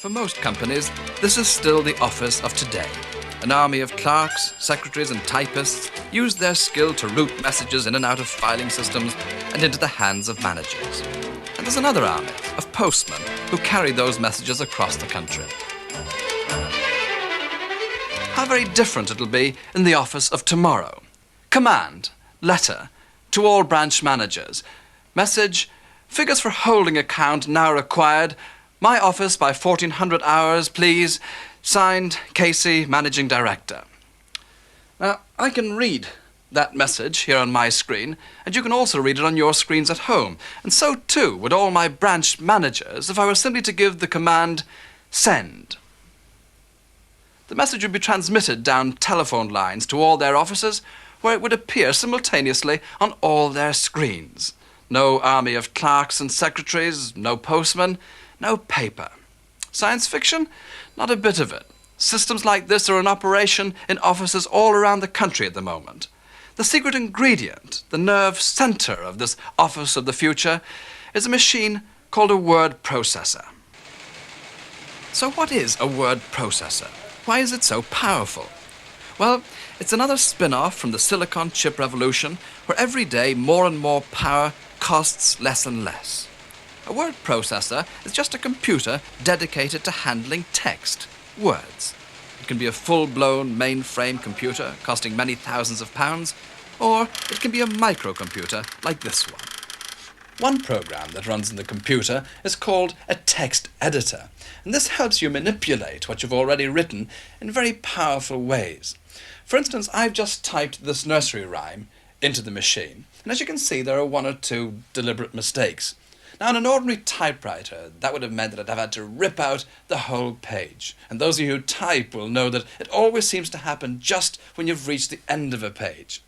For most companies, this is still the office of today. An army of clerks, secretaries and typists use their skill to route messages in and out of filing systems and into the hands of managers. And there's another army of postmen who carry those messages across the country. How very different it'll be in the office of tomorrow. Command, letter, to all branch managers. Message, figures for holding account now required. My office by 1400 hours, please. Signed, Casey, Managing Director. Now, I can read that message here on my screen, and you can also read it on your screens at home. And so, too, would all my branch managers if I were simply to give the command, send. The message would be transmitted down telephone lines to all their offices, where it would appear simultaneously on all their screens. No army of clerks and secretaries, no postmen, no paper. Science fiction? Not a bit of it. Systems like this are in operation in offices all around the country at the moment. The secret ingredient, the nerve center of this office of the future, is a machine called a word processor. So what is a word processor? Why is it so powerful? Well, it's another spin-off from the silicon chip revolution, where every day more and more power costs less and less. A word processor is just a computer dedicated to handling text, words. It can be a full-blown mainframe computer costing many thousands of pounds, or it can be a microcomputer like this one. One program that runs in the computer is called a text editor, and this helps you manipulate what you've already written in very powerful ways. For instance, I've just typed this nursery rhyme into the machine, and as you can see, there are one or two deliberate mistakes. Now, on an ordinary typewriter, that would have meant that I'd have had to rip out the whole page. And those of you who type will know that it always seems to happen just when you've reached the end of a page.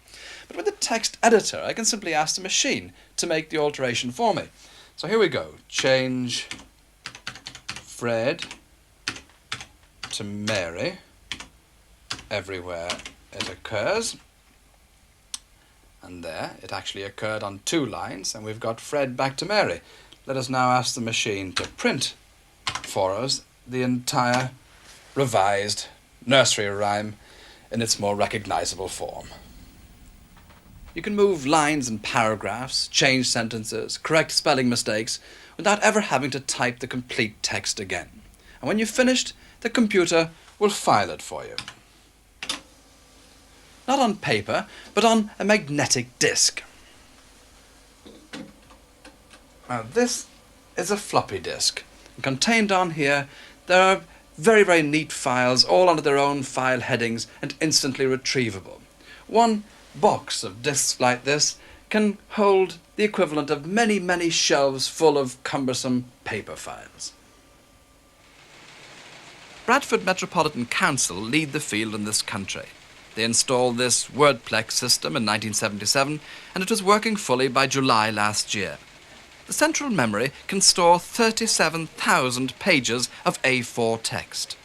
But with the text editor, I can simply ask the machine to make the alteration for me. So here we go. Change Fred to Mary everywhere it occurs. And there, it actually occurred on 2 lines, and we've got Fred back to Mary. Let us now ask the machine to print for us the entire revised nursery rhyme in its more recognizable form. You can move lines and paragraphs, change sentences, correct spelling mistakes, without ever having to type the complete text again. And when you've finished, the computer will file it for you. Not on paper, but on a magnetic disk. Now this is a floppy disk. And contained on here, there are very, very neat files, all under their own file headings and instantly retrievable. One box of disks like this can hold the equivalent of many, many shelves full of cumbersome paper files. Bradford Metropolitan Council lead the field in this country. They installed this Wordplex system in 1977, and it was working fully by July last year. The central memory can store 37,000 pages of A4 text.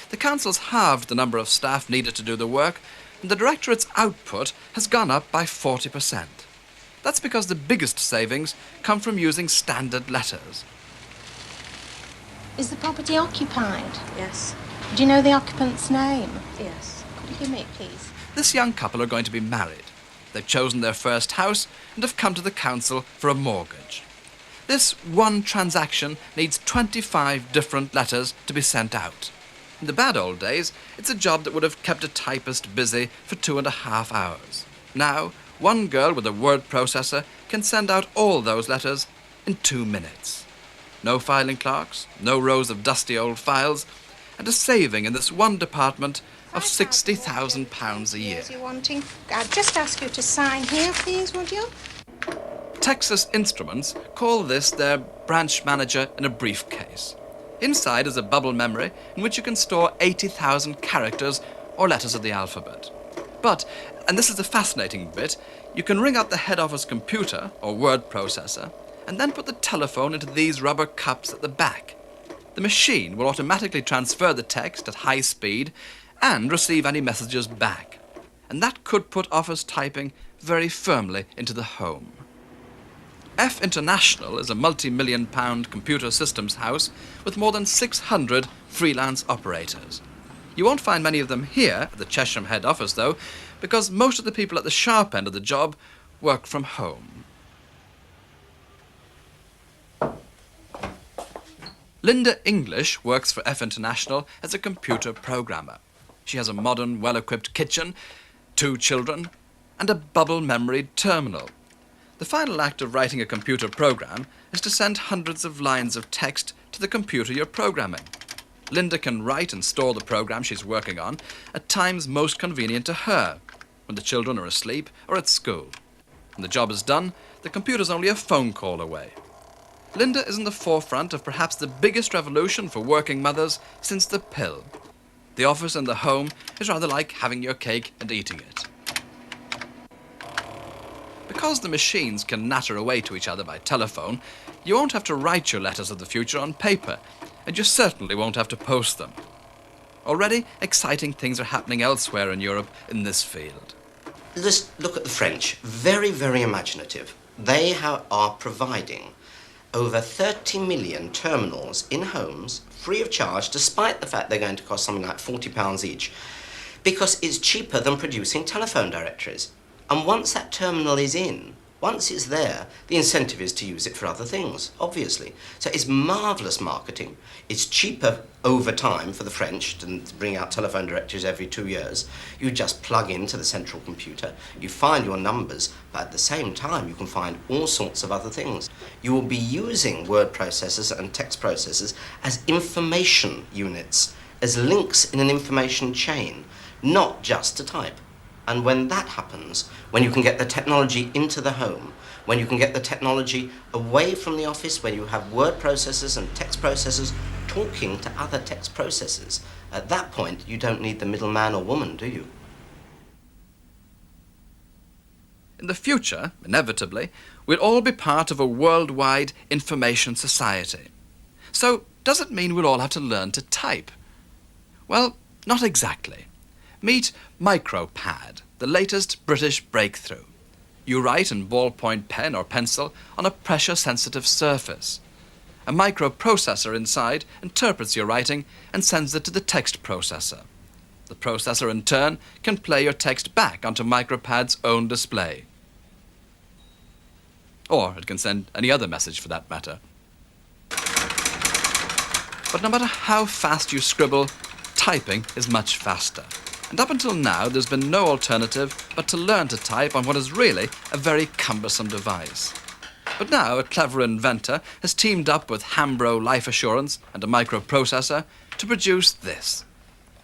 The council's halved the number of staff needed to do the work, and the directorate's output has gone up by 40%. That's because the biggest savings come from using standard letters. Is the property occupied? Yes. Do you know the occupant's name? Yes. Could you give me it, please? This young couple are going to be married. They've chosen their first house and have come to the council for a mortgage. This one transaction needs 25 different letters to be sent out. In the bad old days, it's a job that would have kept a typist busy for 2.5 hours. Now, one girl with a word processor can send out all those letters in 2 minutes. No filing clerks, no rows of dusty old files, and a saving in this one department of £60,000 a year. You're wanting? I'd just ask you to sign here, please, would you? Texas Instruments call this their branch manager in a briefcase. Inside is a bubble memory in which you can store 80,000 characters or letters of the alphabet. But, and this is the fascinating bit, you can ring up the head office computer or word processor and then put the telephone into these rubber cups at the back. The machine will automatically transfer the text at high speed and receive any messages back. And that could put office typing very firmly into the home. F International is a multi-million-pound computer systems house with more than 600 freelance operators. You won't find many of them here at the Chesham head office, though, because most of the people at the sharp end of the job work from home. Linda English works for F International as a computer programmer. She has a modern, well-equipped kitchen, 2 children, and a bubble-memoried terminal. The final act of writing a computer program is to send hundreds of lines of text to the computer you're programming. Linda can write and store the program she's working on at times most convenient to her, when the children are asleep or at school. When the job is done, the computer's only a phone call away. Linda is in the forefront of perhaps the biggest revolution for working mothers since the pill. The office and the home is rather like having your cake and eating it. Because the machines can natter away to each other by telephone, you won't have to write your letters of the future on paper, and you certainly won't have to post them. Already, exciting things are happening elsewhere in Europe in this field. Just look at the French. Very, very imaginative. They are providing over 30 million terminals in homes, free of charge, despite the fact they're going to cost something like £40 each, because it's cheaper than producing telephone directories. And once that terminal is in, once it's there, the incentive is to use it for other things, obviously. So it's marvellous marketing. It's cheaper over time for the French than to bring out telephone directories every 2 years. You just plug into the central computer, you find your numbers, but at the same time you can find all sorts of other things. You will be using word processors and text processors as information units, as links in an information chain, not just to type. And when that happens, when you can get the technology into the home, when you can get the technology away from the office, when you have word processors and text processors talking to other text processors, at that point you don't need the middleman or woman, do you? In the future, inevitably, we'll all be part of a worldwide information society. So, does it mean we'll all have to learn to type? Well, not exactly. Meet MicroPad, the latest British breakthrough. You write in ballpoint pen or pencil on a pressure-sensitive surface. A microprocessor inside interprets your writing and sends it to the text processor. The processor, in turn, can play your text back onto MicroPad's own display. Or it can send any other message for that matter. But no matter how fast you scribble, typing is much faster. And up until now, there's been no alternative but to learn to type on what is really a very cumbersome device. But now, a clever inventor has teamed up with Hambro Life Assurance and a microprocessor to produce this.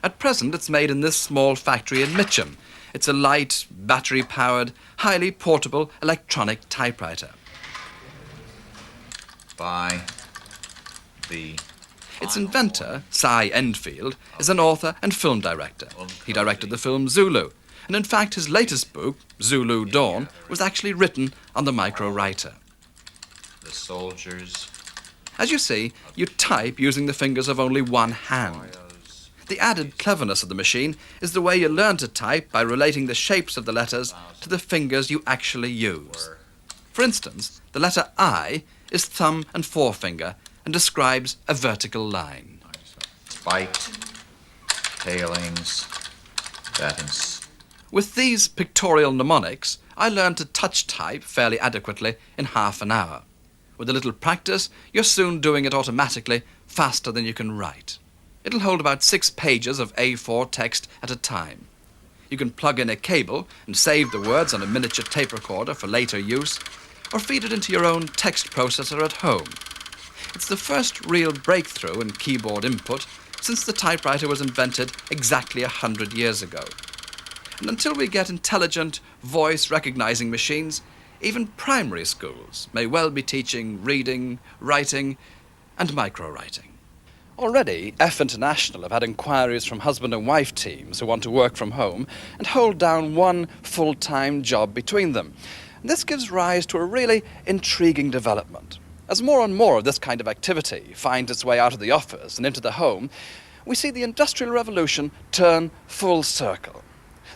At present, it's made in this small factory in Mitcham. It's a light, battery-powered, highly portable electronic typewriter. By the Its inventor, Cy Endfield, is an author and film director. He directed the film Zulu, and in fact his latest book, Zulu Dawn, was actually written on the micro-writer. the soldiers, As you see, you type using the fingers of only one hand. The added cleverness of the machine is the way you learn to type by relating the shapes of the letters to the fingers you actually use. For instance, the letter I is thumb and forefinger and describes a vertical line. spiked, tailings, that With these pictorial mnemonics, I learned to touch type fairly adequately in half an hour. With a little practice, you're soon doing it automatically, faster than you can write. It'll hold about 6 pages of A4 text at a time. You can plug in a cable and save the words on a miniature tape recorder for later use, or feed it into your own text processor at home. It's the first real breakthrough in keyboard input since the typewriter was invented exactly 100 years ago. And until we get intelligent, voice-recognizing machines, even primary schools may well be teaching reading, writing, and micro-writing. Already, F International have had inquiries from husband and wife teams who want to work from home and hold down one full-time job between them. And this gives rise to a really intriguing development. As more and more of this kind of activity finds its way out of the office and into the home, we see the Industrial Revolution turn full circle.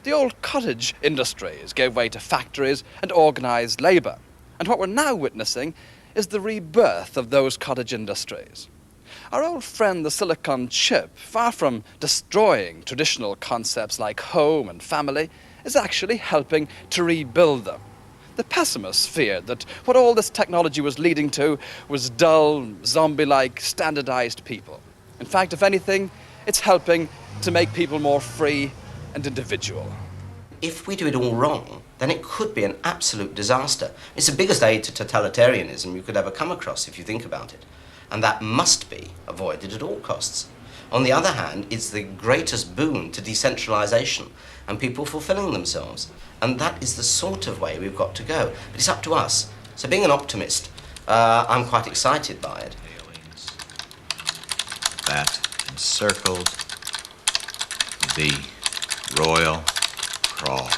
The old cottage industries gave way to factories and organised labour, And what we're now witnessing is the rebirth of those cottage industries. Our old friend, the silicon chip, far from destroying traditional concepts like home and family, is actually helping to rebuild them. The pessimists feared that what all this technology was leading to was dull, zombie-like, standardized people. In fact, if anything, it's helping to make people more free and individual. If we do it all wrong, then it could be an absolute disaster. It's the biggest aid to totalitarianism you could ever come across if you think about it. And that must be avoided at all costs. On the other hand, it's the greatest boon to decentralization and people fulfilling themselves. And that is the sort of way we've got to go. But it's up to us. So being an optimist, I'm quite excited by it. Palings that encircled the royal crawl.